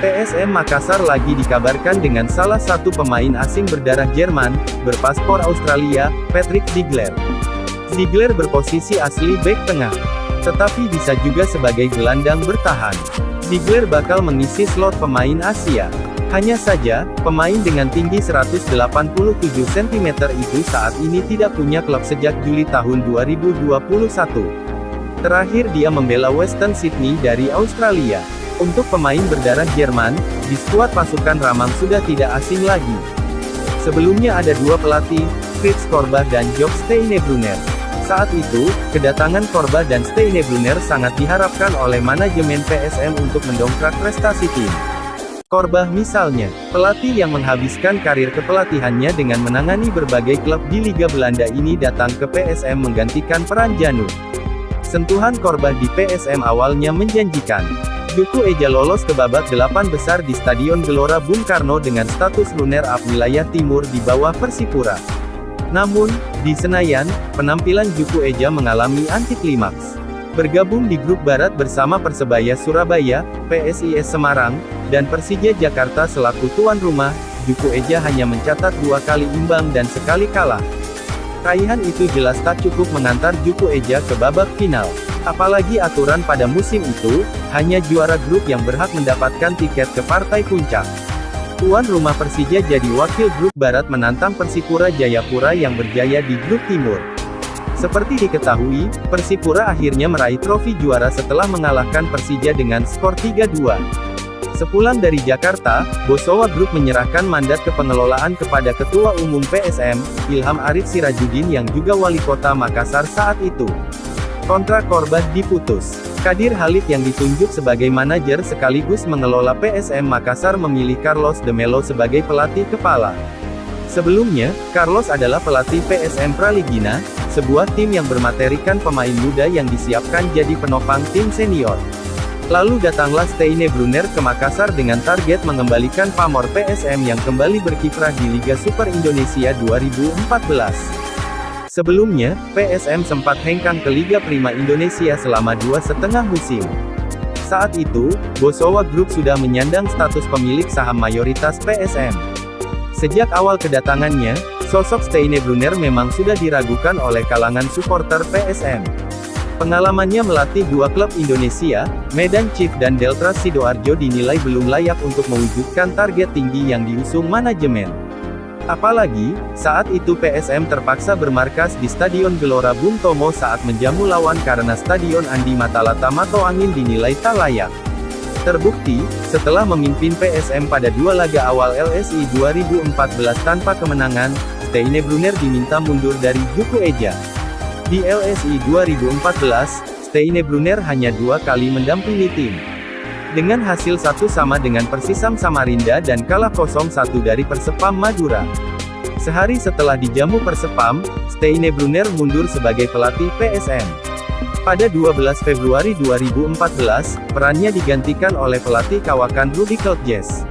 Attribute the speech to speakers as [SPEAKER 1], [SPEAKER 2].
[SPEAKER 1] PSM Makassar lagi dikabarkan dengan salah satu pemain asing berdarah Jerman, berpaspor Australia, Patrick Ziegler. Ziegler berposisi asli bek tengah, tetapi bisa juga sebagai gelandang bertahan. Ziegler bakal mengisi slot pemain Asia. Hanya saja, pemain dengan tinggi 187 cm itu saat ini tidak punya klub sejak Juli tahun 2021. Terakhir dia membela Western Sydney dari Australia. Untuk pemain berdarah Jerman, di skuad pasukan Ramang sudah tidak asing lagi. Sebelumnya ada dua pelatih, Fritz Korba dan Job Steinebrunner. Saat itu, kedatangan Korba dan Steinebrunner sangat diharapkan oleh manajemen PSM untuk mendongkrak prestasi tim. Korba misalnya, pelatih yang menghabiskan karir kepelatihannya dengan menangani berbagai klub di Liga Belanda ini datang ke PSM menggantikan peran Janu. Sentuhan Korba di PSM awalnya menjanjikan. Juku Eja lolos ke babak 8 besar di Stadion Gelora Bung Karno dengan status runner-up wilayah timur di bawah Persipura. Namun, di Senayan, penampilan Juku Eja mengalami antiklimaks. Bergabung di grup barat bersama Persebaya Surabaya, PSIS Semarang, dan Persija Jakarta selaku tuan rumah, Juku Eja hanya mencatat 2 kali imbang dan sekali kalah. Raihan itu jelas tak cukup mengantar Juku Eja ke babak final. Apalagi aturan pada musim itu, hanya juara grup yang berhak mendapatkan tiket ke partai puncak. Tuan rumah Persija jadi wakil grup barat menantang Persipura Jayapura yang berjaya di grup timur. Seperti diketahui, Persipura akhirnya meraih trofi juara setelah mengalahkan Persija dengan skor 3-2. Sepulang dari Jakarta, Bosowa Group menyerahkan mandat kepengelolaan kepada Ketua Umum PSM, Ilham Arif Sirajudin yang juga Wali Kota Makassar saat itu. Kontrak Korba diputus. Kadir Khalid yang ditunjuk sebagai manajer sekaligus mengelola PSM Makassar memilih Carlos de Melo sebagai pelatih kepala. Sebelumnya, Carlos adalah pelatih PSM Praligina, sebuah tim yang bermaterikan pemain muda yang disiapkan jadi penopang tim senior. Lalu datanglah Steinebrunner ke Makassar dengan target mengembalikan pamor PSM yang kembali berkiprah di Liga Super Indonesia 2014. Sebelumnya, PSM sempat hengkang ke Liga Prima Indonesia selama 2,5 musim. Saat itu, Bosowa Group sudah menyandang status pemilik saham mayoritas PSM. Sejak awal kedatangannya, sosok Steinebrunner memang sudah diragukan oleh kalangan supporter PSM. Pengalamannya melatih 2 klub Indonesia, Medan Chief dan Delta Sidoarjo dinilai belum layak untuk mewujudkan target tinggi yang diusung manajemen. Apalagi, saat itu PSM terpaksa bermarkas di Stadion Gelora Bung Tomo saat menjamu lawan karena Stadion Andi Matalata Mato Angin dinilai tak layak. Terbukti, setelah memimpin PSM pada 2 laga awal LSI 2014 tanpa kemenangan, Steinebrunner diminta mundur dari Juku Eja. Di LSI 2014, Steinebrunner hanya 2 kali mendampingi tim. Dengan hasil 1-1 dengan Persisam Samarinda dan kalah 0-1 dari Persepam Madura. Sehari setelah dijamu Persepam, Steinebrunner mundur sebagai pelatih PSM. Pada 12 Februari 2014, perannya digantikan oleh pelatih kawakan Rudi Keltjes.